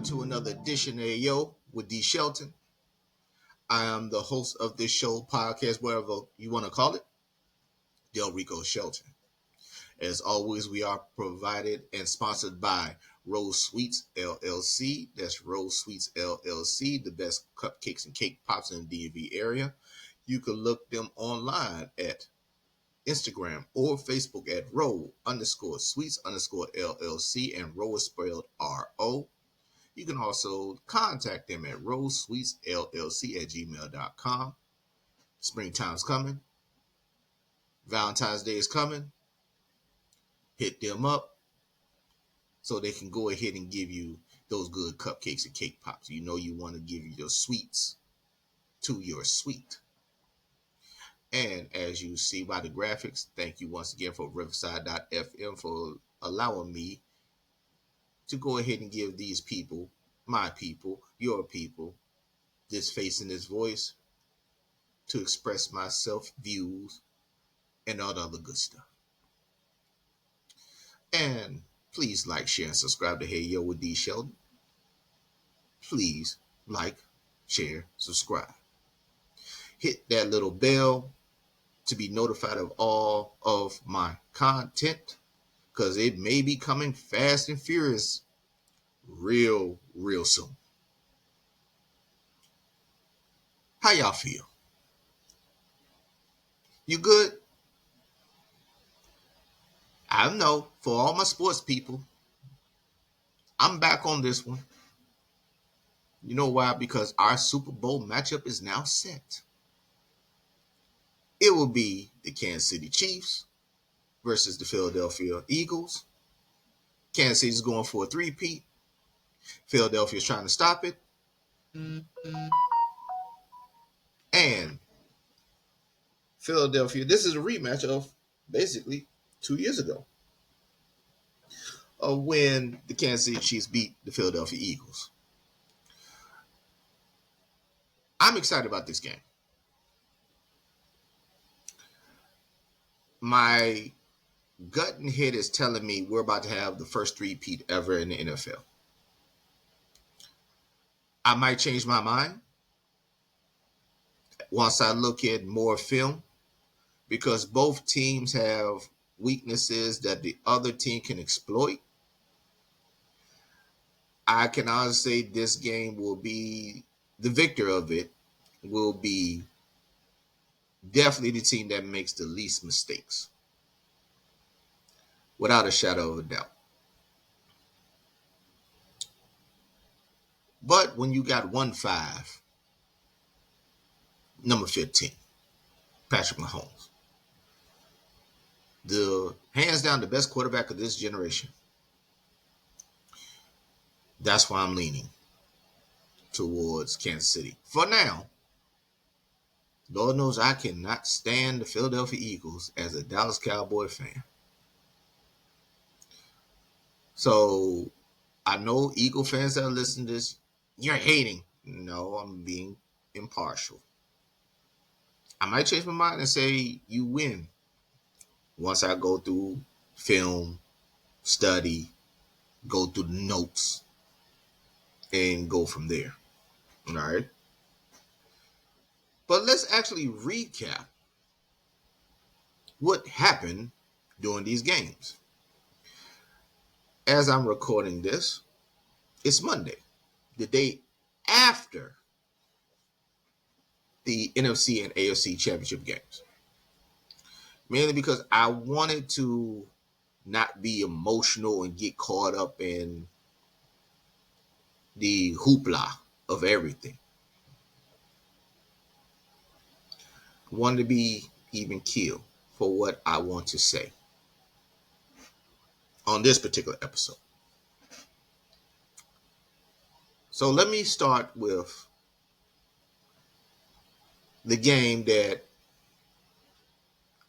welcome to another edition of Yo with D. Shelton. I am the host of this show, podcast, whatever you want to call it, Del Rico Shelton. As always, we are provided and sponsored by Rose Sweets LLC. That's Rose Sweets LLC, the best cupcakes and cake pops in the DMV area. You can look them online at Instagram or Facebook at Row_Sweets_LLC, and Row is spelled R-O. You can also contact them at rosesweetsllc@gmail.com. Springtime's coming. Valentine's Day is coming. Hit them up so they can go ahead and give you those good cupcakes and cake pops. You know you want to give your sweets to your sweet. And as you see by the graphics, thank you once again for Riverside.fm for allowing me to go ahead and give these people, my people, your people, this face and this voice to express myself, views, and all the other good stuff. And please like, share, and subscribe to Hey Yo with D. Sheldon. Please like, share, subscribe. Hit that little bell to be notified of all of my content, because it may be coming fast and furious real soon. How y'all feel? You good? I know, for all my sports people, I'm back on this one. You know why? Because our Super Bowl matchup is now set. It will be the Kansas City Chiefs versus the Philadelphia Eagles. Kansas City's going for a three-peat. Philadelphia's trying to stop it. And Philadelphia, this is a rematch of basically 2 years ago, of when the Kansas City Chiefs beat the Philadelphia Eagles. I'm excited about this game. My gut and head is telling me we're about to have the first three-peat ever in the NFL. I might change my mind once I look at more film, because both teams have weaknesses that the other team can exploit. I can honestly say this game will be, the victor of it will be definitely the team that makes the least mistakes, without a shadow of a doubt. But when you got 1-5, number 15, Patrick Mahomes, the hands down the best quarterback of this generation, that's why I'm leaning towards Kansas City. For now, Lord knows I cannot stand the Philadelphia Eagles as a Dallas Cowboy fan. So I know Eagle fans that are listening to this, you're hating. No, I'm being impartial. I might change my mind and say you win once I go through film, study, go through the notes, and go from there. All right. But let's actually recap what happened during these games. As I'm recording this, it's Monday, the day after the NFC and AFC championship games. Mainly because I wanted to not be emotional and get caught up in the hoopla of everything. I wanted to be even keel for what I want to say on this particular episode. So let me start with the game that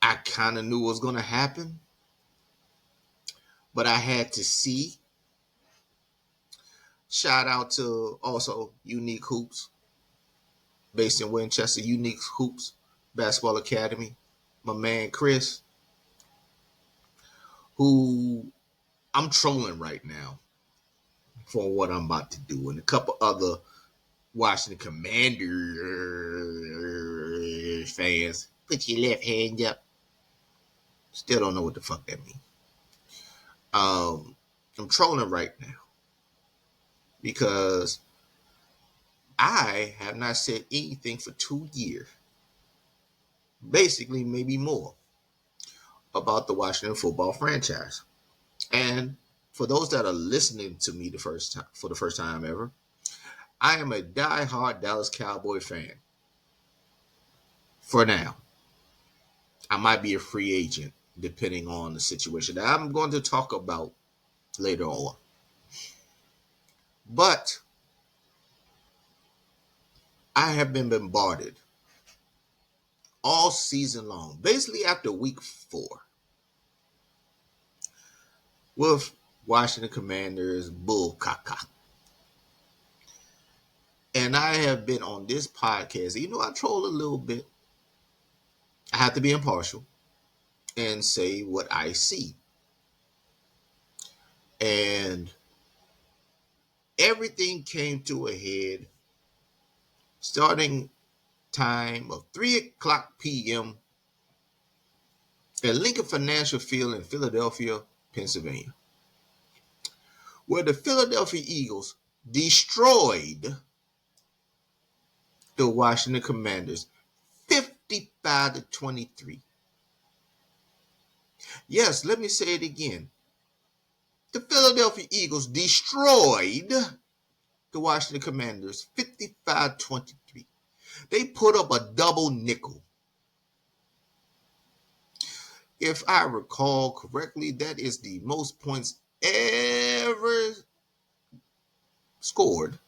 I kind of knew was going to happen, but I had to see. Shout out to also Unique Hoops, based in Winchester, Unique Hoops Basketball Academy. My man Chris, who I'm trolling right now for what I'm about to do, and a couple other Washington Commanders fans. Put your left hand up. Still don't know what the fuck that means. I'm trolling right now because I have not said anything for 2 years, basically maybe more, about the Washington football franchise. And for those that are listening to me for the first time ever, I am a die-hard Dallas Cowboy fan. For now, I might be a free agent depending on the situation that I'm going to talk about later on. But I have been bombarded all season long, basically after week 4, with Washington Commanders bull caca. And I have been on this podcast, even though I troll a little bit, I have to be impartial and say what I see. And everything came to a head starting time of 3 o'clock p.m. at Lincoln Financial Field in Philadelphia, Pennsylvania, where the Philadelphia Eagles destroyed the Washington Commanders 55-23. Yes, let me say it again. The Philadelphia Eagles destroyed the Washington Commanders 55-23. They put up a double nickel. If I recall correctly, that is the most points ever scored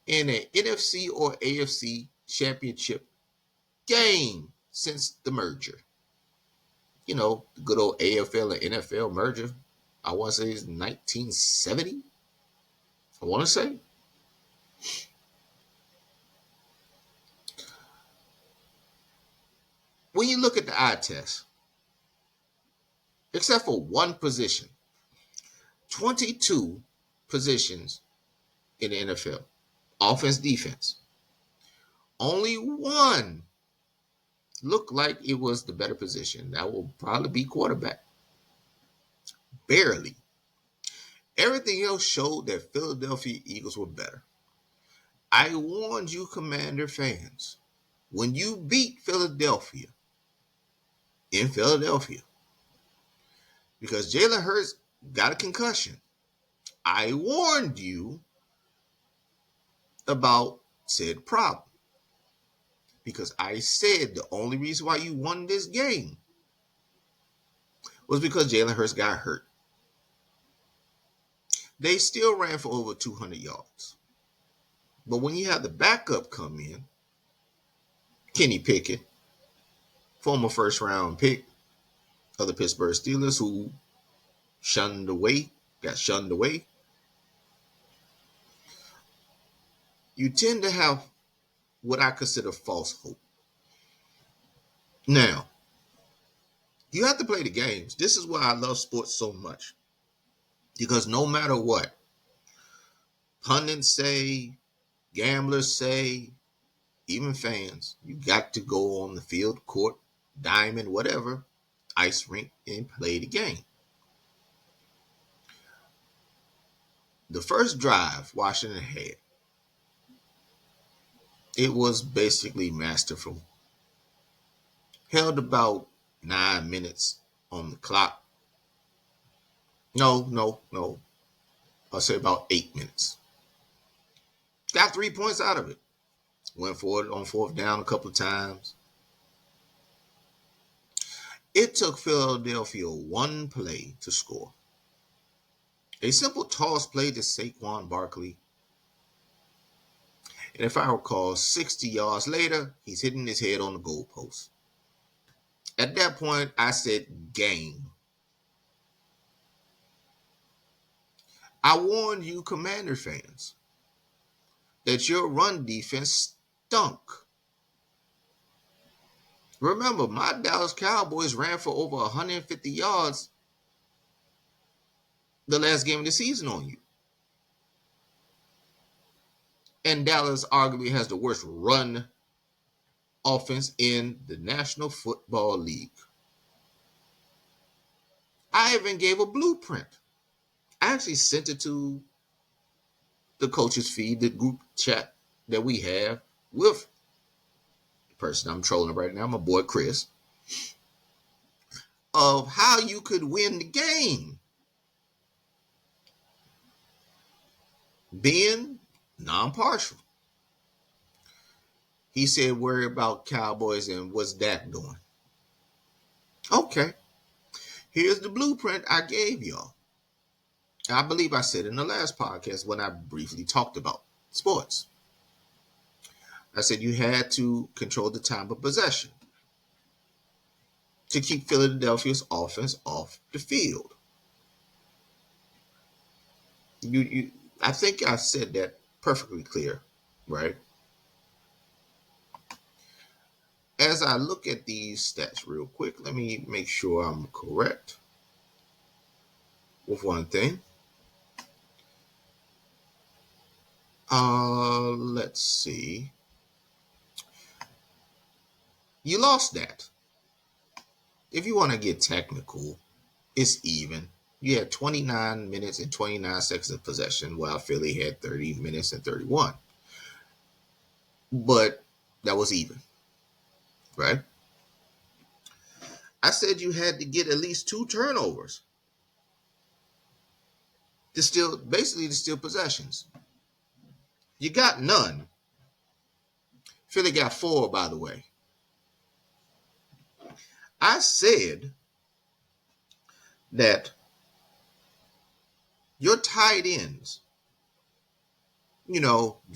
in an NFC or AFC championship game since the merger. You know, the good old AFL and NFL merger. I want to say it's 1970. I want to say. When you look at the eye test, except for one position, 22 positions in the NFL, offense, defense. Only one looked like it was the better position. That will probably be quarterback. Barely. Everything else showed that Philadelphia Eagles were better. I warned you, Commander fans, when you beat Philadelphia in Philadelphia, because Jalen Hurts got a concussion, I warned you about said problem. Because I said the only reason why you won this game was because Jalen Hurts got hurt. They still ran for over 200 yards. But when you have the backup come in, Kenny Pickett, former first round pick of the Pittsburgh Steelers, who got shunned away, you tend to have what I consider false hope. Now, you have to play the games. This is why I love sports so much. Because no matter what pundits say, gamblers say, even fans, you got to go on the field, court, diamond, whatever, ice rink, and play the game. The first drive Washington had, it was basically masterful. Held about 9 minutes on the clock. No. I'll say about 8 minutes. Got 3 points out of it. Went for it on fourth down a couple of times. It took Philadelphia one play to score. A simple toss play to Saquon Barkley. And if I recall, 60 yards later, he's hitting his head on the goalpost. At that point, I said, game. I warned you, Commander fans, that your run defense stunk. Remember, my Dallas Cowboys ran for over 150 yards the last game of the season on you. And Dallas arguably has the worst run offense in the National Football League. I even gave a blueprint. I actually sent it to the coaches feed, the group chat that we have with the person I'm trolling right now, my boy Chris, of how you could win the game. Being non-partial. He said, worry about Cowboys and what's Dak doing. Okay, here's the blueprint I gave y'all. I believe I said in the last podcast when I briefly talked about sports. I said you had to control the time of possession to keep Philadelphia's offense off the field. I think I said that perfectly clear, right? As I look at these stats real quick, let me make sure I'm correct with one thing. Let's see. You lost that. If you want to get technical, it's even. You had 29 minutes and 29 seconds of possession, while Philly had 30 minutes and 31. But that was even, right? I said you had to get at least 2 turnovers to steal possessions. You got none. Philly got 4, by the way. I said that your tight ends,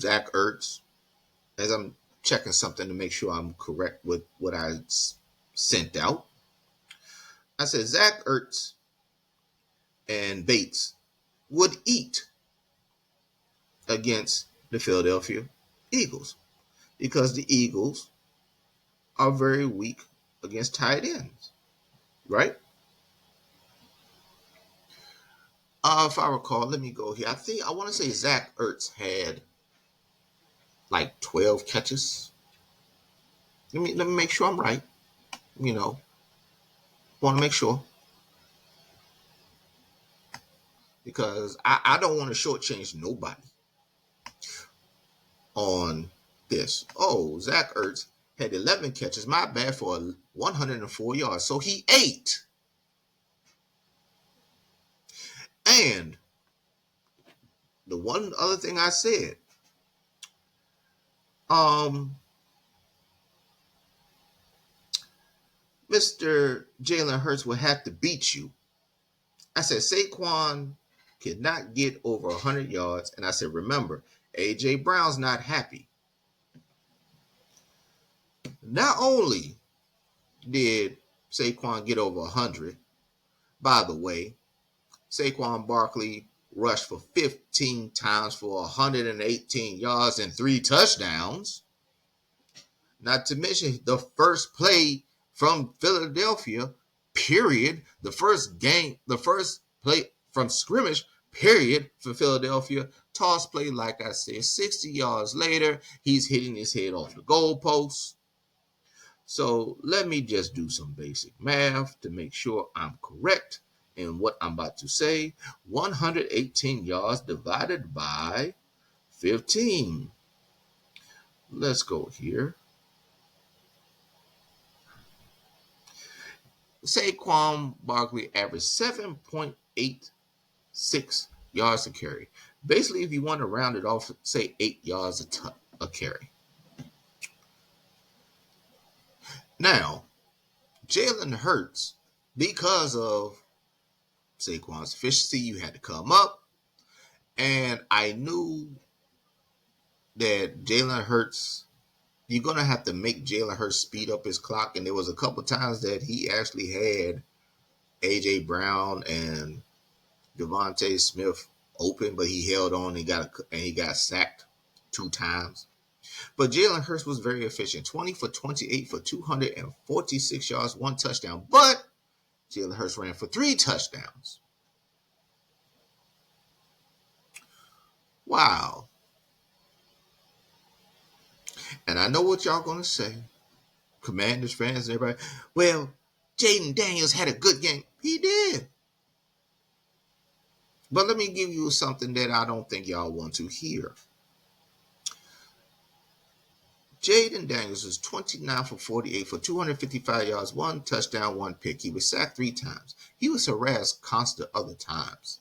Zach Ertz, as I'm checking something to make sure I'm correct with what I sent out. I said Zach Ertz and Bates would eat against the Philadelphia Eagles because the Eagles are very weak against tight ends, right? If I recall, let me go here. I want to say Zach Ertz had like 12 catches. Let me make sure I'm right. Want to make sure because I don't want to shortchange nobody on this. Oh, Zach Ertz had 11 catches, my bad, for 104 yards. So he ate. And the one other thing I said, Mr. Jalen Hurts will have to beat you. I said Saquon could not get over 100 yards. And I said, remember, A.J. Brown's not happy. Not only did Saquon get over 100, by the way, Saquon Barkley rushed for 15 times for 118 yards and 3 touchdowns. Not to mention the first play from Philadelphia, period. The first play from scrimmage, period, for Philadelphia. Toss play, like I said, 60 yards later, he's hitting his head off the goalpost. So let me just do some basic math to make sure I'm correct in what I'm about to say. 118 yards divided by 15. Let's go here. Saquon Barkley averaged 7.86 yards a carry. Basically, if you want to round it off, say 8 yards a carry. Now, Jalen Hurts, because of Saquon's efficiency, you had to come up. And I knew that Jalen Hurts, you're going to have to make Jalen Hurts speed up his clock. And there was a couple times that he actually had A.J. Brown and Devontae Smith open, but he held on and he got sacked 2 times. But Jalen Hurts was very efficient. 20 for 28 for 246 yards, 1 touchdown. But Jalen Hurts ran for 3 touchdowns. Wow. And I know what y'all gonna say, Commanders fans and everybody. Well, Jaden Daniels had a good game. He did. But let me give you something that I don't think y'all want to hear. Jaden Daniels was 29 for 48 for 255 yards, one touchdown, one pick. He was sacked 3 times. He was harassed constant other times.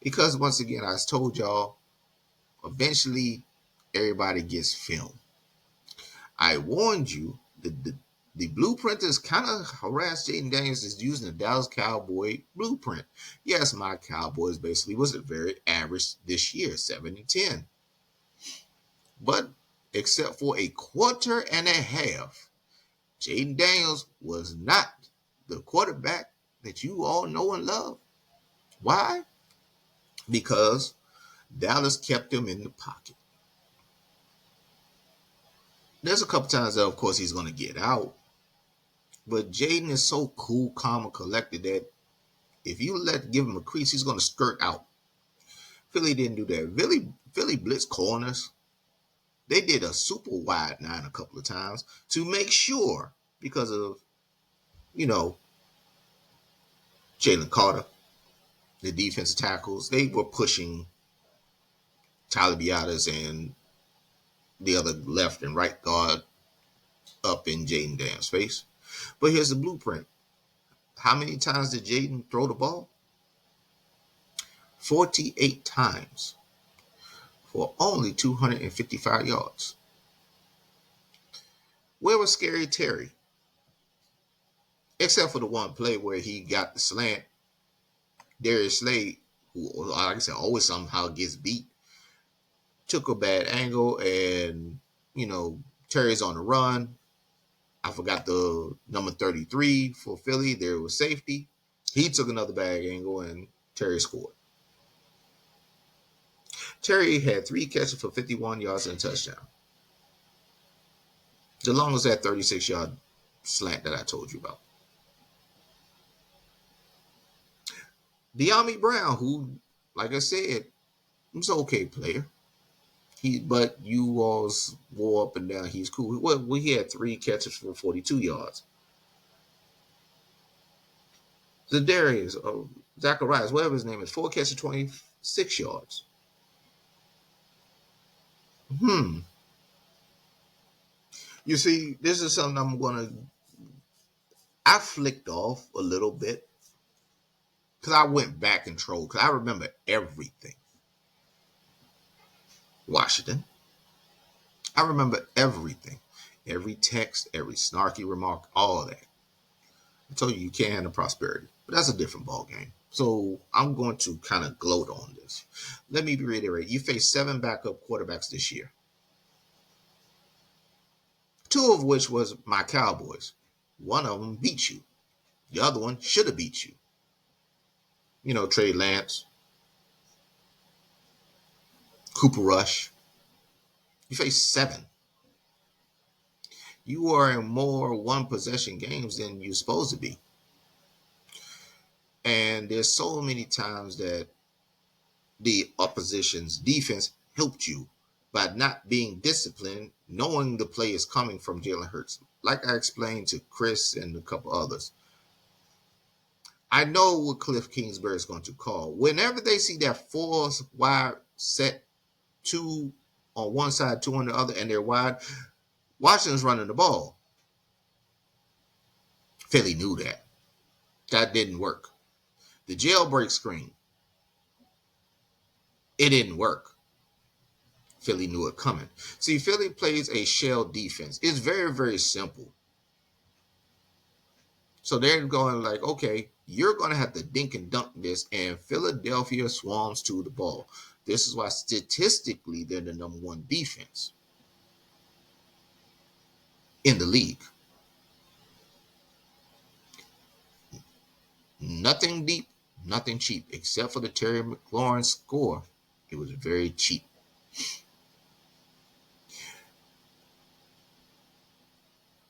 Because once again, I told y'all, eventually everybody gets film. I warned you, the blueprinters kind of harassed Jaden Daniels is using the Dallas Cowboy blueprint. Yes, my Cowboys basically was a very average this year, 7-10. But except for a quarter and a half, Jaden Daniels was not the quarterback that you all know and love. Why? Because Dallas kept him in the pocket. There's a couple times that, of course, he's going to get out. But Jaden is so cool, calm, and collected that if you give him a crease, he's going to skirt out. Philly didn't do that. Philly blitz corners. They did a super wide 9 a couple of times to make sure, because of, you know, Jalen Carter, the defensive tackles, they were pushing Tyler Biadasz and the other left and right guard up in Jaden Daniels' face. But here's the blueprint. How many times did Jaden throw the ball? 48 times for only 255 yards. Where was Scary Terry? Except for the one play where he got the slant. Darius Slade, who, like I said, always somehow gets beat, took a bad angle, and, Terry's on the run. I forgot the number 33 for Philly. There was safety. He took another bad angle, and Terry scored. Terry had 3 catches for 51 yards and a touchdown. The longest that 36-yard slant that I told you about. De'Ami Brown, who, like I said, was an okay player. But you all swore up and down he's cool. Well, he had 3 catches for 42 yards. Zacharias, whatever his name is, 4 catches, 26 yards. You see, this is something I flicked off a little bit because I went back and trolled because I remember everything. Washington. I remember everything. Every text, every snarky remark, all that. I told you can't handle prosperity, but that's a different ball game. So I'm going to kind of gloat on this. Let me reiterate. You faced 7 backup quarterbacks this year. 2 of which was my Cowboys. One of them beat you. The other one should have beat you. Trey Lance, Cooper Rush. You faced 7. You are in more one-possession games than you're supposed to be. And there's so many times that the opposition's defense helped you by not being disciplined, knowing the play is coming from Jalen Hurts. Like I explained to Chris and a couple others, I know what Cliff Kingsbury is going to call. Whenever they see that 4 wide set, 2 on one side, 2 on the other, and they're wide, Washington's running the ball. Philly knew that. That didn't work. The jailbreak screen, it didn't work. Philly knew it coming. See, Philly plays a shell defense. It's very, very simple. So they're going like, okay, you're going to have to dink and dunk this, and Philadelphia swarms to the ball. This is why statistically they're the number 1 defense in the league. Nothing deep, nothing cheap, except for the Terry McLaurin score. It was very cheap.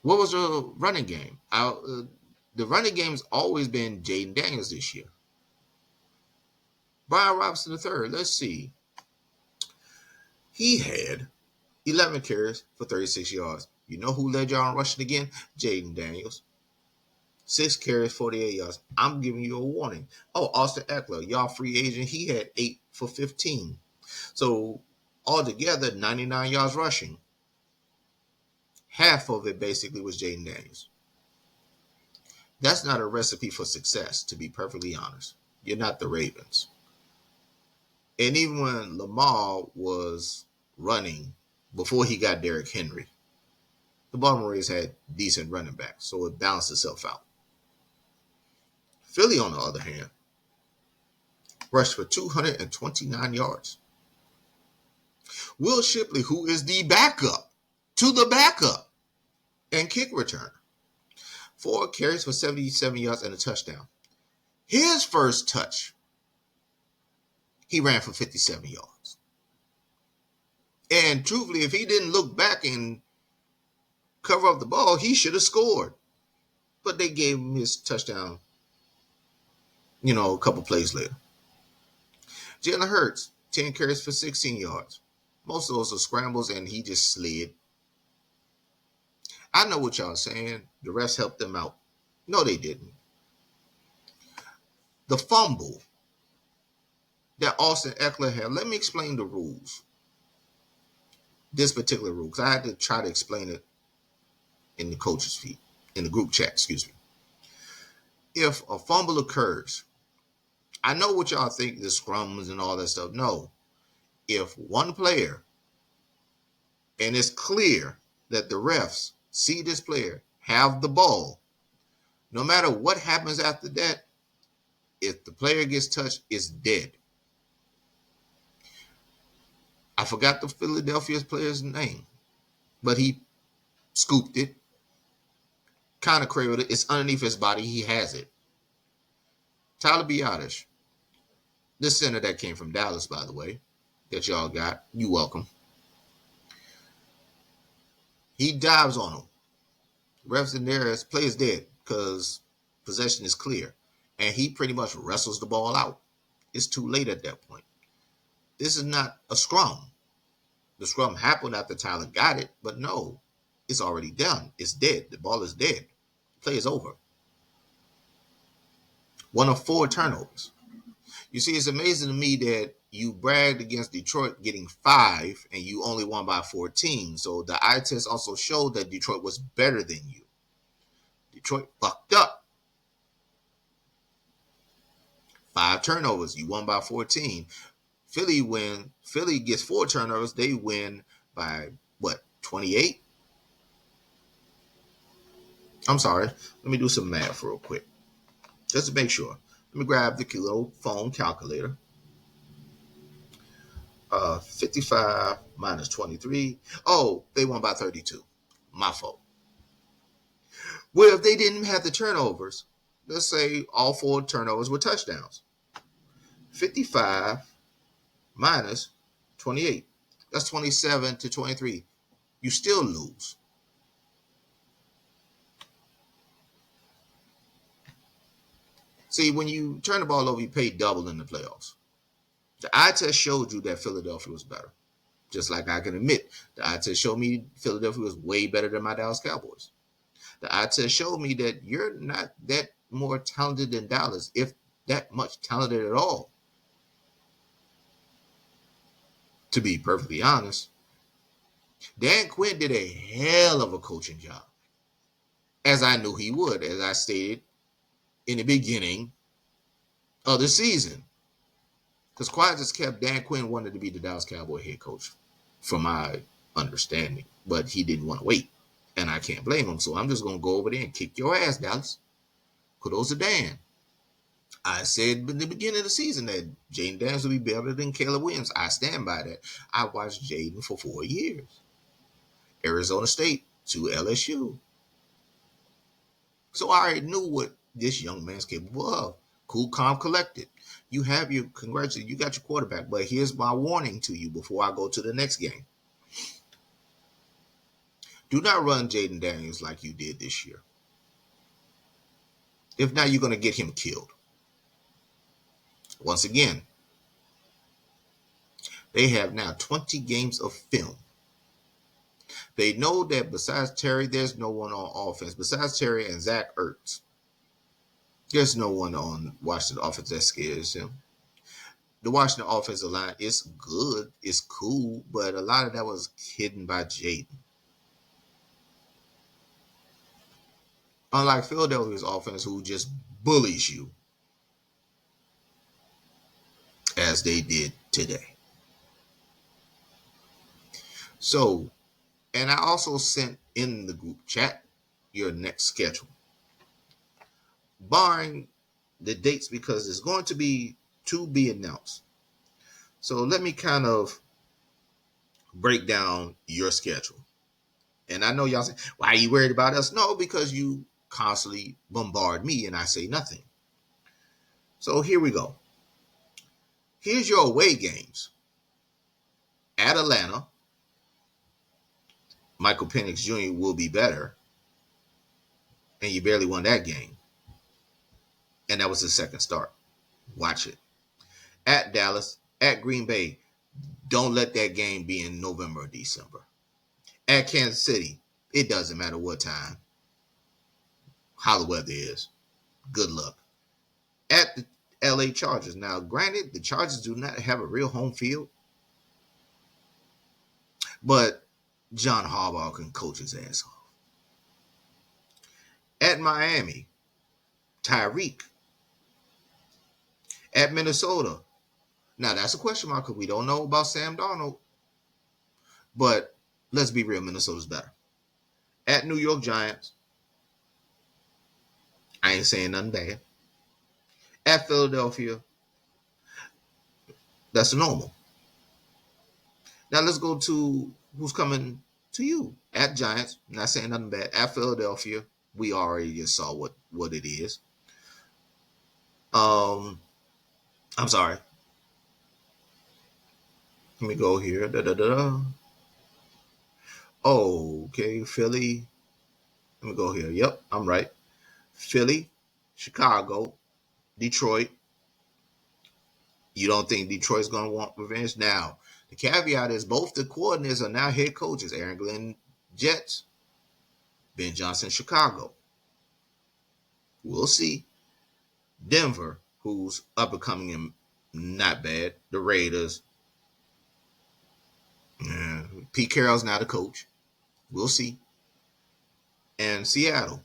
What was the running game? The running game's always been Jaden Daniels this year. Brian Robinson III, let's see. He had 11 carries for 36 yards. You know who led y'all in rushing again? Jaden Daniels. 6 carries, 48 yards. I'm giving you a warning. Oh, Austin Eckler, y'all free agent. He had 8 for 15. So altogether, 99 yards rushing. Half of it basically was Jaden Daniels. That's not a recipe for success, to be perfectly honest. You're not the Ravens. And even when Lamar was running before he got Derrick Henry, the Baltimore Ravens had decent running backs, so it balanced itself out. Philly, on the other hand, rushed for 229 yards. Will Shipley, who is the backup to the backup and kick returner, 4 carries for 77 yards and a touchdown. His first touch, he ran for 57 yards. And truthfully, if he didn't look back and cover up the ball, he should have scored. But they gave him his touchdown, a couple plays later. Jalen Hurts, 10 carries for 16 yards. Most of those are scrambles, and he just slid. I know what y'all are saying. The refs helped them out. No, they didn't. The fumble that Austin Eckler had, let me explain the rules. This particular rule, because I had to try to explain it in the coach's feed, in the group chat, excuse me. If a fumble occurs, I know what y'all think, the scrums and all that stuff. No. If one player, and it's clear that the refs see this player have the ball, no matter what happens after that, if the player gets touched, it's dead. I forgot the Philadelphia player's name, but he scooped it, kind of cradled it. It's underneath his body. He has it. Tyler Biadasz, the center that came from Dallas, by the way, that y'all got. You welcome. He dives on him. Refs in there, play is dead because possession is clear. And he pretty much wrestles the ball out. It's too late at that point. This is not a scrum. The scrum happened after Tyler got it, but no, it's already done. It's dead. The ball is dead. The play is over. 1 of 4 turnovers. You see, it's amazing to me that you bragged against Detroit getting 5 and you only won by 14. So the eye test also showed that Detroit was better than you. Detroit fucked up. 5 turnovers. You won by 14. Philly gets 4 turnovers. They win by, 28? I'm sorry. Let me do some math real quick. Just to make sure. Let me grab the little phone calculator. 55 minus 23. Oh, they won by 32. My fault. Well, if they didn't have the turnovers, let's say all 4 turnovers were touchdowns. 55 minus 28. That's 27 to 23. You still lose. See, when you turn the ball over, you pay double in the playoffs. The eye test showed you that Philadelphia was better. Just like I can admit, the eye test showed me Philadelphia was way better than my Dallas Cowboys. The eye test showed me that you're not that more talented than Dallas, if that much talented at all. To be perfectly honest, Dan Quinn did a hell of a coaching job, as I knew he would, as I stated in the beginning of the season. Because quiet as kept, Dan Quinn wanted to be the Dallas Cowboy head coach, from my understanding. But he didn't want to wait. And I can't blame him. So I'm just going to go over there and kick your ass, Dallas. Kudos to Dan. I said in the beginning of the season that Jaden Daniels will be better than Caleb Williams. I stand by that. I watched Jaden for 4 years. Arizona State to LSU. So I already knew what this young man's capable of. Cool, calm, collected. You have your congratulations. You got your quarterback. But here's my warning to you before I go to the next game. Do not run Jaden Daniels like you did this year. If not, you're going to get him killed. Once again, they have now 20 games of film They know that besides Terry, there's no one on offense. Besides Terry and Zach Ertz, there's no one on Washington offense that scares him. The Washington offensive line is good, it's cool, but a lot of that was hidden by Jaden. Unlike Philadelphia's offense, who just bullies you as they did today. So, and I also sent in the group chat your next schedule, barring the dates, because it's going to be announced. So let me kind of break down your schedule. And I know y'all say, why are you worried about us? No, because you constantly bombard me and I say nothing. So here we go. Here's your away games. At Atlanta, Michael Penix Jr. will be better. And you barely won that game. And that was the second start. Watch it. At Dallas, at Green Bay, don't let that game be in November or December. At Kansas City, it doesn't matter what time, how the weather is. Good luck. At the LA Chargers. Now, granted, the Chargers do not have a real home field, but John Harbaugh can coach his ass off. At Miami, Tyreek. At Minnesota. Now, that's a question mark because we don't know about Sam Darnold, but let's be real, Minnesota's better. At New York Giants, I ain't saying nothing bad. At Philadelphia, that's the normal. Now let's go to who's coming to you. At Giants, not saying nothing bad. At Philadelphia, we already just saw what it is. I'm sorry. Let me go here. Oh, okay, Philly. Let me go here. Yep, I'm right. Philly, Chicago, Detroit. You don't think Detroit's going to want revenge? Now, the caveat is both the coordinators are now head coaches. Aaron Glenn, Jets. Ben Johnson, Chicago. We'll see. Denver, who's up and coming and not bad. The Raiders. Pete Carroll's now the coach. We'll see. And Seattle.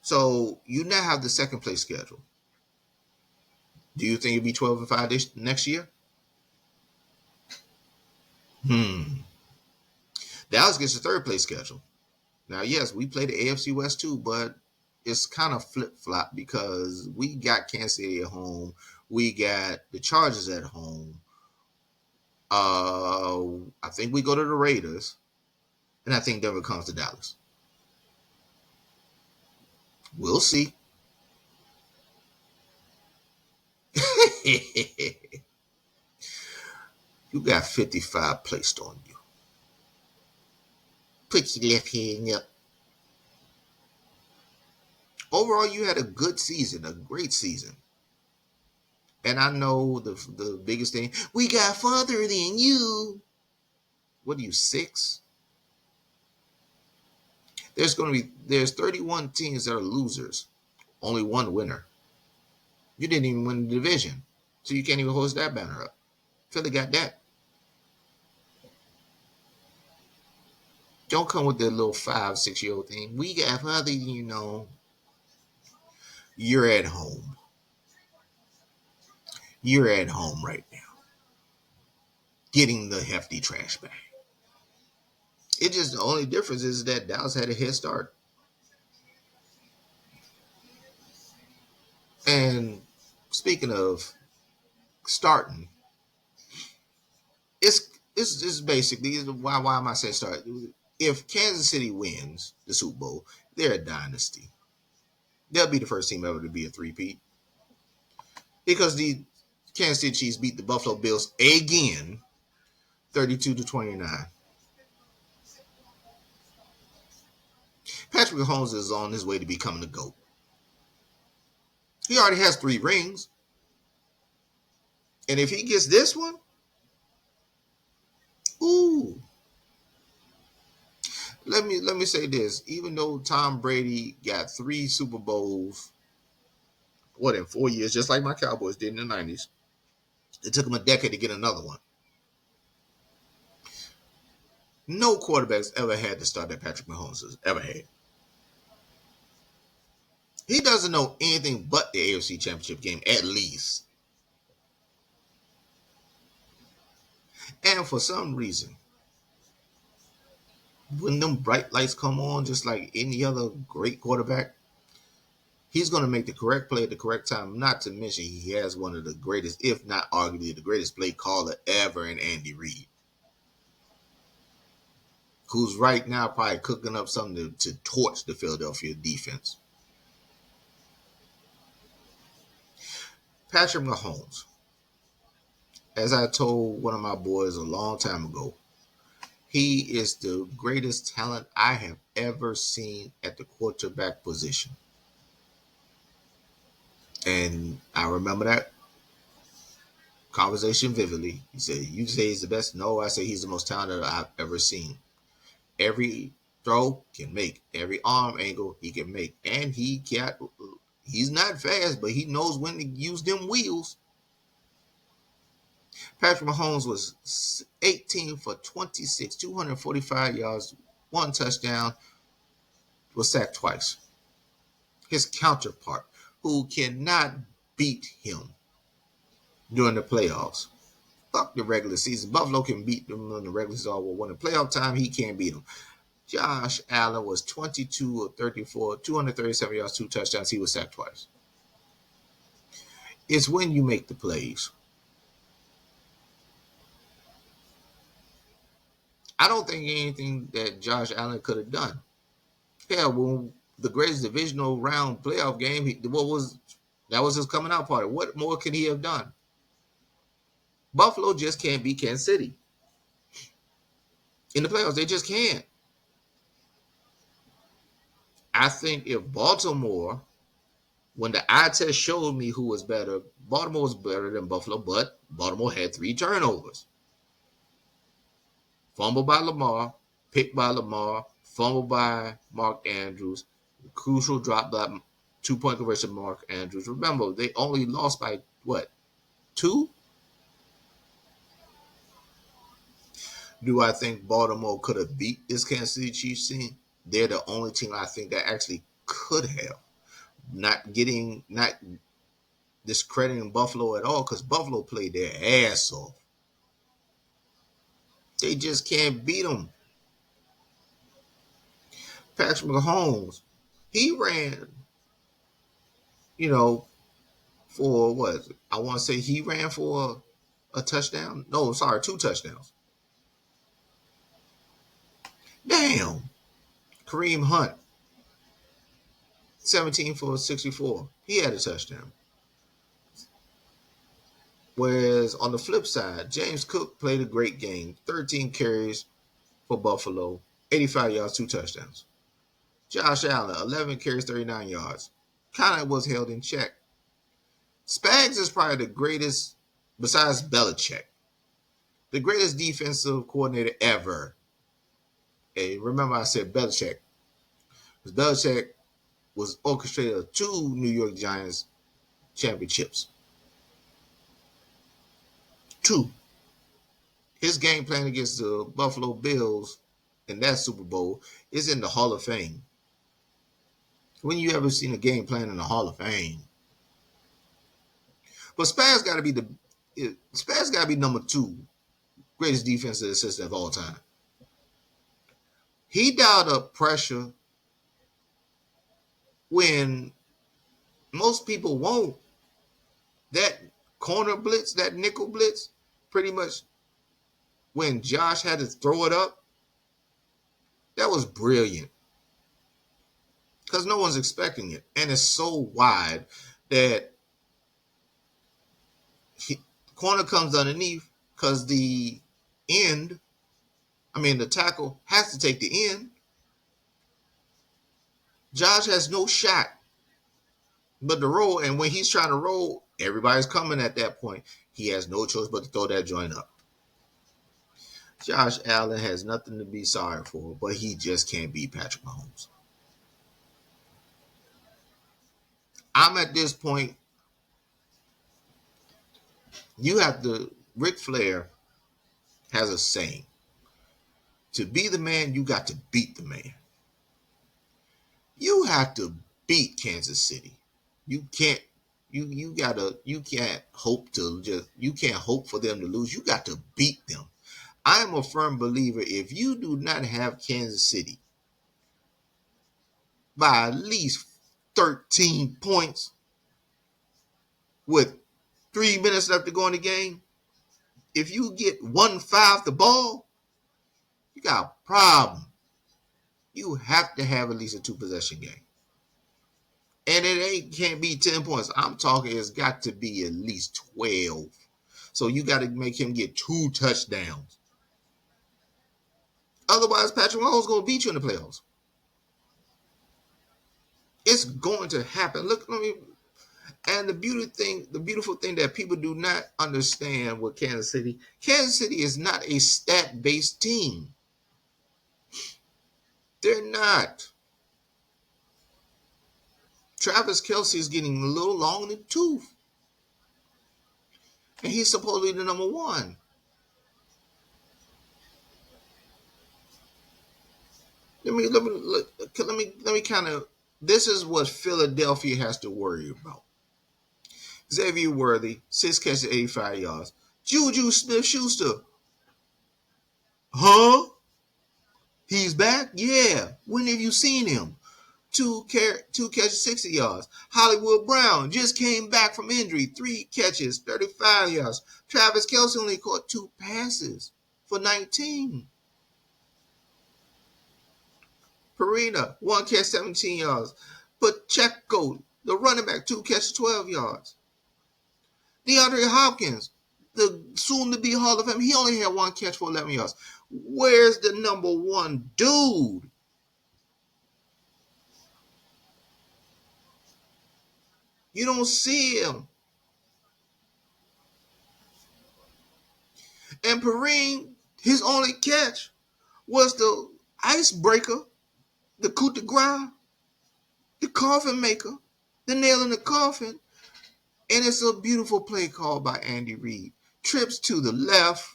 So you now have the second place schedule. Do you think it'll be 12-5 next year? Dallas gets the third place schedule. Now, yes, we play the AFC West too, but it's kind of flip-flop because we got Kansas City at home. We got the Chargers at home. I think we go to the Raiders. And I think Denver comes to Dallas. We'll see. You got 55 placed on you. Put your left hand up. Overall, you had a good season, a great season. And I know the biggest thing, we got farther than you. What are you, 6? There's 31 teams that are losers. Only one winner. You didn't even win the division. So you can't even hoist that banner up. Philly got that. Don't come with that little 5-6-year-old thing. We got farther than you know. You're at home. You're at home right now. Getting the hefty trash bag. It just, the only difference is that Dallas had a head start. And speaking of starting, it's basically, why am I saying start? If Kansas City wins the Super Bowl, they're a dynasty. They'll be the first team ever to be a three-peat. Because the Kansas City Chiefs beat the Buffalo Bills again, 32-29. Patrick Mahomes is on his way to becoming the GOAT. He already has 3 rings. And if he gets this one, ooh, Let me say this. Even though Tom Brady got 3 Super Bowls, what, in 4 years, just like my Cowboys did in the '90s, it took him a decade to get another one. No quarterback's ever had the start that Patrick Mahomes has ever had. He doesn't know anything but the AFC Championship game, at least. And for some reason, when them bright lights come on, just like any other great quarterback, he's going to make the correct play at the correct time. Not to mention, he has one of the greatest, if not arguably the greatest play caller ever in Andy Reid, who's right now probably cooking up something to torch the Philadelphia defense. Patrick Mahomes, as I told one of my boys a long time ago, he is the greatest talent I have ever seen at the quarterback position. And I remember that conversation vividly. He said, "You say he's the best?" No, I say he's the most talented I've ever seen. Every throw can make, every arm angle he can make. And he's not fast, but he knows when to use them wheels. Patrick Mahomes was 18 for 26, 245 yards, 1 touchdown, was sacked twice. His counterpart, who cannot beat him during the playoffs. Fuck the regular season. Buffalo can beat them in the regular season. Well, when the playoff time, he can't beat them. Josh Allen was 22 of 34, 237 yards, 2 touchdowns. He was sacked twice. It's when you make the plays. I don't think anything that Josh Allen could have done. Hell, when the greatest divisional round playoff game, that was his coming out party. What more could he have done? Buffalo just can't beat Kansas City in the playoffs. They just can't. I think if Baltimore, when the eye test showed me who was better, Baltimore was better than Buffalo, but Baltimore had 3 turnovers. Fumble by Lamar, pick by Lamar, fumble by Mark Andrews, crucial drop by 2-point conversion Mark Andrews. Remember, they only lost by what? 2? Do I think Baltimore could have beat this Kansas City Chiefs team? They're the only team I think that actually could have. Not discrediting Buffalo at all, because Buffalo played their ass off. They just can't beat them. Patrick Mahomes, he ran, you know, for what? I want to say he ran for a touchdown. No, sorry, 2 touchdowns. Damn. Kareem Hunt, 17 for 64. He had a touchdown. Whereas on the flip side, James Cook played a great game. 13 carries for Buffalo, 85 yards, 2 touchdowns. Josh Allen, 11 carries, 39 yards. Kind of was held in check. Spags is probably the greatest, besides Belichick, the greatest defensive coordinator ever. Hey, remember I said Belichick. Because Belichick was orchestrator of 2 New York Giants championships. 2. His game plan against the Buffalo Bills in that Super Bowl is in the Hall of Fame. When you ever seen a game plan in the Hall of Fame? But Spags got to be number 2 greatest defensive assistant of all time. He dialed up pressure when most people won't. That corner blitz, that nickel blitz, pretty much when Josh had to throw it up, that was brilliant. Because no one's expecting it. And it's so wide that corner comes underneath because the tackle has to take the end. Josh has no shot but to roll. And when he's trying to roll, everybody's coming at that point. He has no choice but to throw that joint up. Josh Allen has nothing to be sorry for, but he just can't beat Patrick Mahomes. I'm at this point, you have to, Ric Flair has a saying. To be the man, you got to beat the man. You have to beat Kansas City. You can't you can't hope to just you can't hope for them to lose. You got to beat them. I am a firm believer if you do not have Kansas City by at least 13 points with 3 minutes left to go in the game, if you get 1-5 the ball, you got a problem. You have to have at least a 2 possession game. And it can't be 10 points. I'm talking it's got to be at least 12. So you got to make him get 2 touchdowns. Otherwise, Patrick Mahomes is going to beat you in the playoffs. It's going to happen. Look, and the beautiful thing that people do not understand with Kansas City is not a stat-based team. They're not. Travis Kelce is getting a little long in the tooth. And he's supposedly the number one. Let me kind of. This is what Philadelphia has to worry about. Xavier Worthy, 6 catches, 85 yards. Juju Smith-Schuster. Huh? He's back? Yeah. When have you seen him? Two catches, 60 yards. Hollywood Brown just came back from injury. 3 catches, 35 yards. Travis Kelce only caught 2 passes for 19. Perina, 1 catch, 17 yards. Pacheco, the running back, 2 catches, 12 yards. DeAndre Hopkins, the soon-to-be Hall of Fame, he only had 1 catch for 11 yards. Where's the number one dude? You don't see him. And Perine, his only catch was the icebreaker, the coup de grace, the coffin maker, the nail in the coffin. And it's a beautiful play called by Andy Reid. Trips to the left,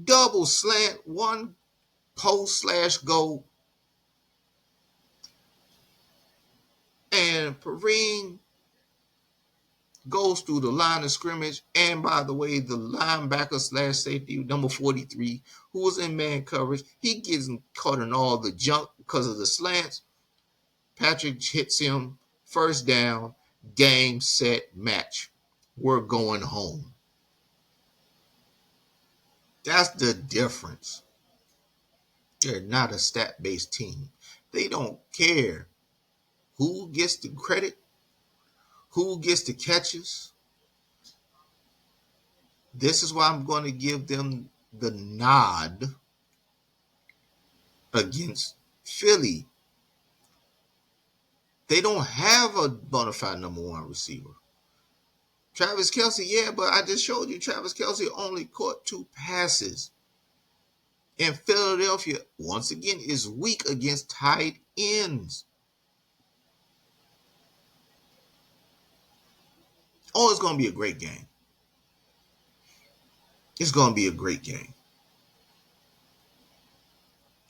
double slant, 1 post/go. And Perine goes through the line of scrimmage. And by the way, the linebacker/safety, number 43, who was in man coverage, he gets caught in all the junk because of the slants. Patrick hits him, first down, game, set, match. We're going home. That's the difference. They're not a stat-based team. They don't care who gets the credit, who gets the catches. This is why I'm going to give them the nod against Philly. They don't have a bona fide number one receiver. Travis Kelce, yeah, but I just showed you Travis Kelce only caught 2 passes. And Philadelphia, once again, is weak against tight ends. Oh, it's going to be a great game. It's going to be a great game.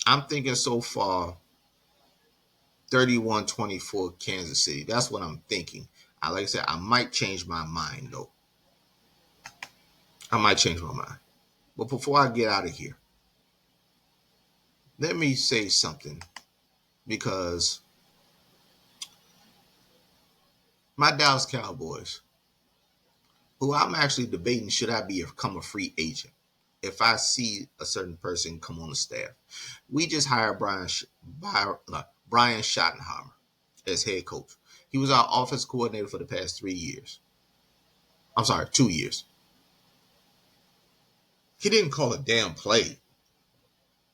I'm thinking so far 31-24 Kansas City. That's what I'm thinking. Like I said, I might change my mind, though. I might change my mind. But before I get out of here, let me say something, because my Dallas Cowboys, who I'm actually debating, should I become a free agent if I see a certain person come on the staff. We just hired Brian Schottenheimer as head coach. He was our offense coordinator for the past 3 years. I'm sorry, 2 years. He didn't call a damn play.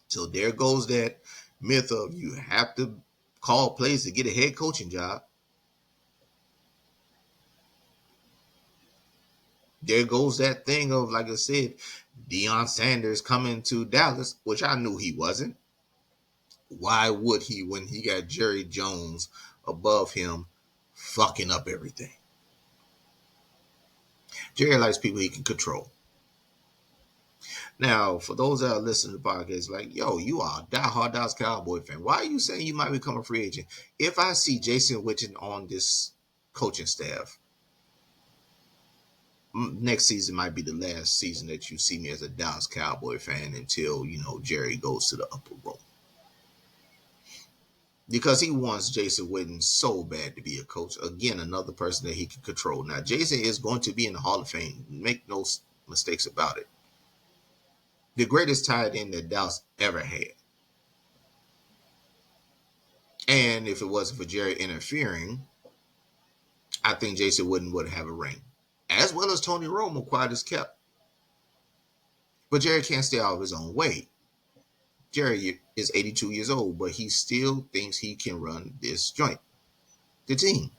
So there goes that myth of you have to call plays to get a head coaching job. There goes that thing of, like I said, Deion Sanders coming to Dallas, which I knew he wasn't. Why would he when he got Jerry Jones above him fucking up everything? Jerry likes people he can control. Now, for those that are listening to the podcast, like, yo, you are a diehard Dallas Cowboy fan. Why are you saying you might become a free agent? If I see Jason Witten on this coaching staff, next season might be the last season that you see me as a Dallas Cowboy fan until, Jerry goes to the upper room. Because he wants Jason Witten so bad to be a coach. Again, another person that he can control. Now, Jason is going to be in the Hall of Fame. Make no mistakes about it. The greatest tight end that Dallas ever had. And if it wasn't for Jerry interfering, I think Jason Witten would have a ring. As well as Tony Romo, quiet as kept. But Jerry can't stay out of his own way. Jerry is 82 years old, but he still thinks he can run this joint, the team.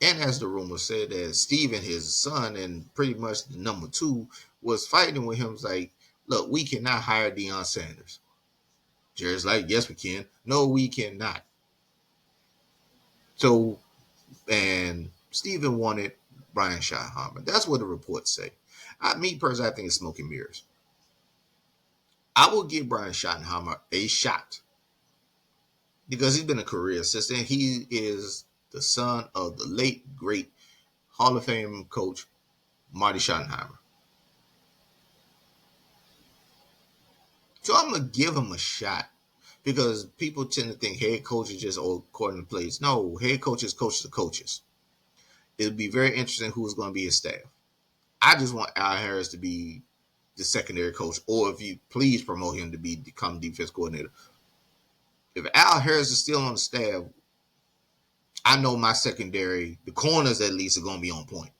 And as the rumor said, that Steve and his son, and pretty much the number two, was fighting with him. It's like, look, we cannot hire Deion Sanders. Jerry's like, yes, we can. No, we cannot. So, and Steven wanted Brian Schottenheimer. That's what the reports say. Me personally, I think it's smoke and mirrors. I will give Brian Schottenheimer a shot because he's been a career assistant. He is the son of the late, great Hall of Fame coach, Marty Schottenheimer. So I'm going to give him a shot because people tend to think head coach is just according to plays. No, head coaches coach the coaches. It'll be very interesting who's going to be his staff. I just want Al Harris to be the secondary coach, or if you please promote him to become defense coordinator. If Al Harris is still on the staff, I know my secondary, the corners at least, are going to be on point.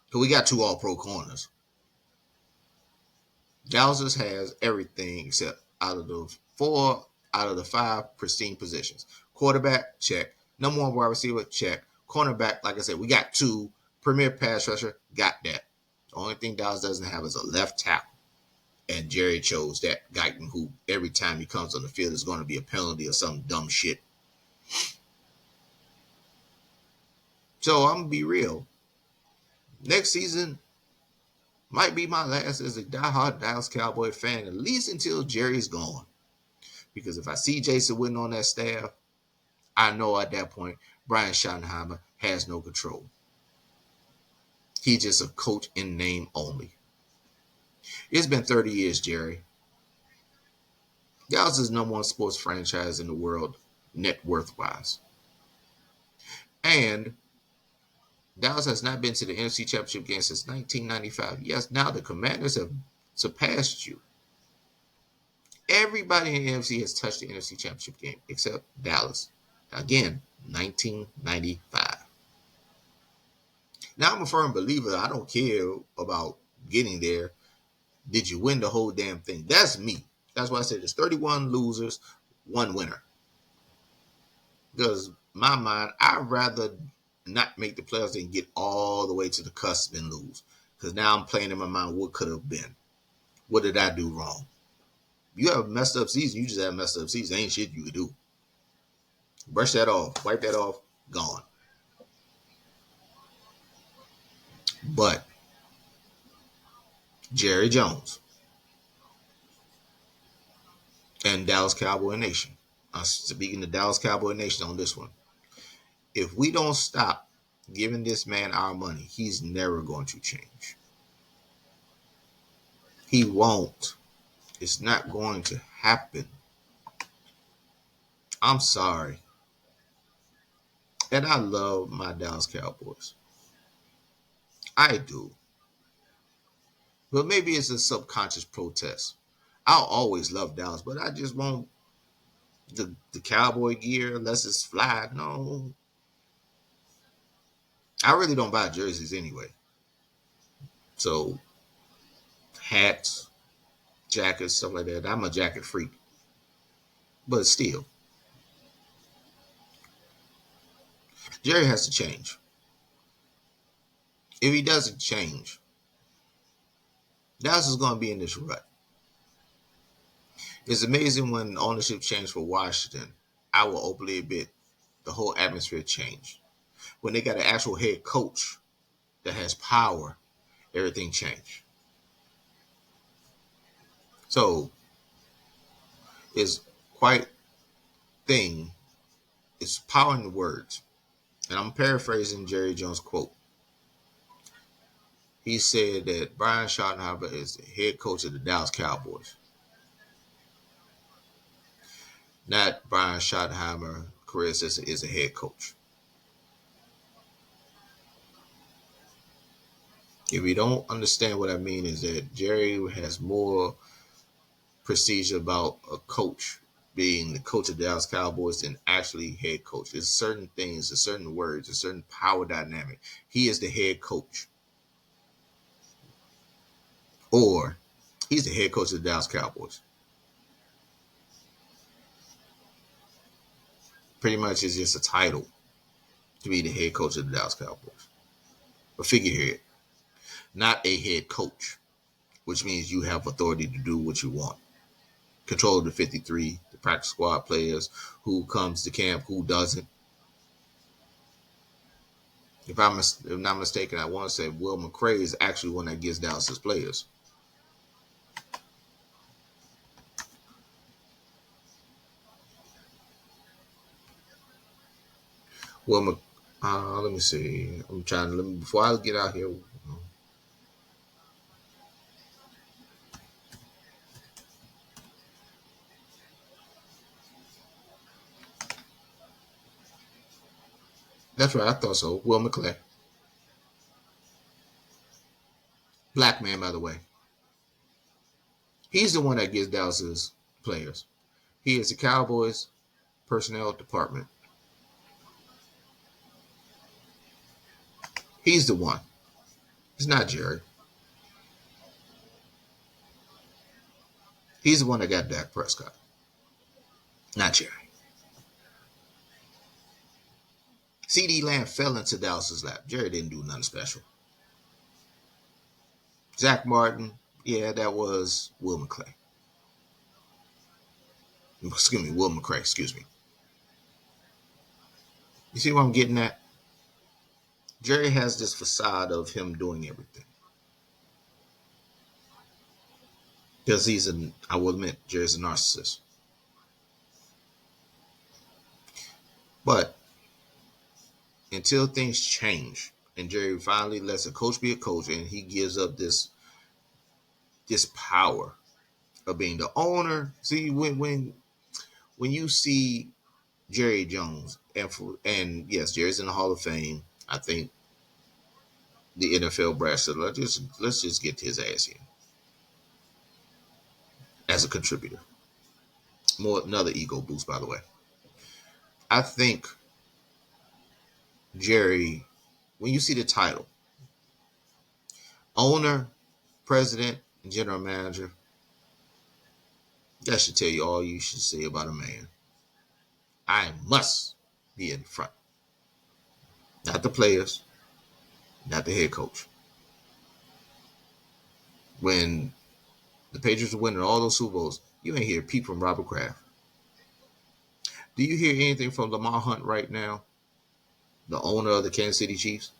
Because we got 2 all-pro corners. Dallas has everything except out of the 4 out of the 5 pristine positions. Quarterback, check. Number 1 wide receiver, check. Cornerback, like I said, we got 2. Premier pass rusher, got that. The only thing Dallas doesn't have is a left tackle. And Jerry chose that guy who every time he comes on the field is going to be a penalty or some dumb shit. So I'm going to be real. Next season might be my last as a diehard Dallas Cowboy fan, at least until Jerry's gone. Because if I see Jason Witten on that staff, I know at that point Brian Schottenheimer has no control. He's just a coach in name only. It's been 30 years, Jerry. Dallas is the number 1 sports franchise in the world, net worth-wise. And Dallas has not been to the NFC Championship game since 1995. Yes, now the Commanders have surpassed you. Everybody in the NFC has touched the NFC Championship game except Dallas. Again, 1995. Now I'm a firm believer. I don't care about getting there. Did you win the whole damn thing? That's me. That's why I said there's 31 losers, 1 winner. Because in my mind, I'd rather not make the playoffs than get all the way to the cusp and lose. Because now I'm playing in my mind what could have been. What did I do wrong? You have a messed up season, you just have a messed up season. Ain't shit you could do. Brush that off. Wipe that off. Gone. But Jerry Jones and Dallas Cowboy Nation. I'm speaking to Dallas Cowboy Nation on this one. If we don't stop giving this man our money, he's never going to change. He won't. It's not going to happen. I'm sorry. And I love my Dallas Cowboys. I do. But maybe it's a subconscious protest. I'll always love Dallas, but I just want the cowboy gear unless it's fly. No. I really don't buy jerseys anyway. So hats, jackets, stuff like that. I'm a jacket freak. But still, Jerry has to change. If he doesn't change, Dallas is going to be in this rut. It's amazing when ownership changed for Washington. I will openly admit the whole atmosphere changed. When they got an actual head coach that has power, everything changed. So it's quite thing. It's power in the words. And I'm paraphrasing Jerry Jones' quote. He said that Brian Schottenheimer is the head coach of the Dallas Cowboys. Not Brian Schottenheimer, career assistant, is a head coach. If you don't understand what I mean, is that Jerry has more prestige about a coach being the coach of the Dallas Cowboys than actually head coach. There's certain things, there's certain words, there's certain power dynamic. He is the head coach. Or he's the head coach of the Dallas Cowboys. Pretty much it's just a title to be the head coach of the Dallas Cowboys. A figurehead, not a head coach, which means you have authority to do what you want. Control of the 53, the practice squad players, who comes to camp, who doesn't. If I'm not mistaken, I want to say Will McCray is actually one that gets Dallas's players. Let me see. I'm trying to before I get out here. That's right. I thought so. Will McClay, black man, by the way. He's the one that gets Dallas's players. He is the Cowboys personnel department. He's the one. It's not Jerry. He's the one that got Dak Prescott, not Jerry. CD Lamb fell into Dallas's lap. Jerry didn't do nothing special. Zach Martin, yeah, that was Will McClay. Excuse me, Will McCray, excuse me. You see what I'm getting at? Jerry has this facade of him doing everything. Because I will admit, Jerry's a narcissist. But until things change and Jerry finally lets a coach be a coach and he gives up this power of being the owner. See, when you see Jerry Jones and yes, Jerry's in the Hall of Fame. I think the NFL brass said, let's just get his ass in as a contributor. More another ego boost, by the way. I think Jerry, when you see the title, owner, president, and general manager, that should tell you all you should say about a man. I must be in front. Not the players, not the head coach. When the Patriots were winning all those Super Bowls, you ain't hear a peep from Robert Kraft. Do you hear anything from Lamar Hunt right now, the owner of the Kansas City Chiefs?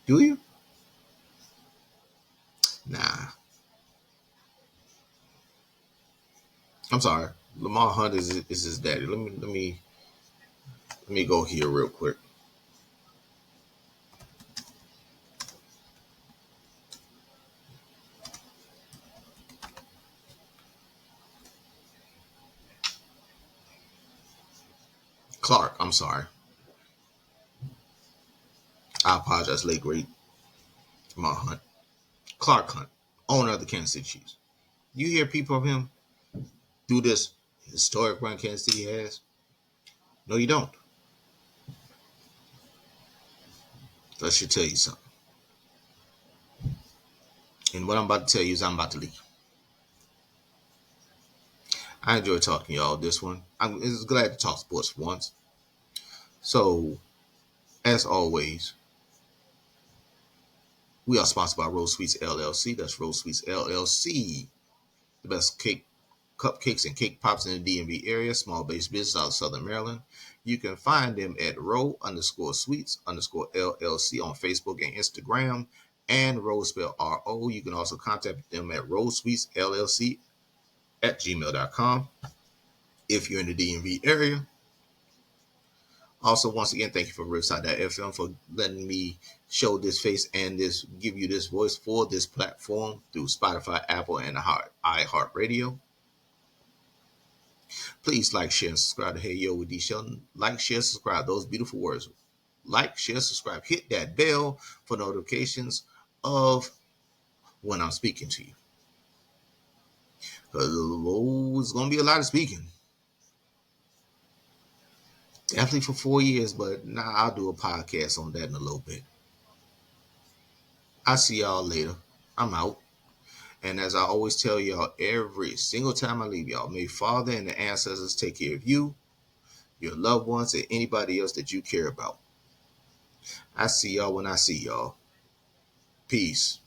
Do you? Nah. I'm sorry. Lamar Hunt is his daddy. Let me go here real quick. Clark, I'm sorry. I apologize, late great Lamar Hunt. Clark Hunt, owner of the Kansas City Chiefs. You hear people of him do this historic run Kansas City has? No, you don't. That should tell you something. And what I'm about to tell you is I'm about to leave. I enjoy talking to y'all this one. I'm glad to talk sports once. So, as always, We are sponsored by Rose Sweets LLC. That's Rose Sweets LLC, the best cupcakes and cake pops in the DMV area, small base business out of Southern Maryland. You can find them at row_sweets_LLC on Facebook and Instagram, and Rose spelled RO. You can also contact them at rosesweetsllc at gmail.com if you're in the DMV area. Also, once again, thank you for Riverside.fm for letting me show this face and give you this voice for this platform through Spotify, Apple, and iHeartRadio. Please like, share, and subscribe to Hey Yo with D Shelton. Like, share, subscribe. Those beautiful words. Like, share, subscribe. Hit that bell for notifications of when I'm speaking to you. Because it's going to be a lot of speaking. Definitely for 4 years, but now I'll do a podcast on that in a little bit. I'll see y'all later. I'm out. And as I always tell y'all every single time I leave y'all, may Father and the ancestors take care of you, your loved ones, and anybody else that you care about. I see y'all when I see y'all. Peace.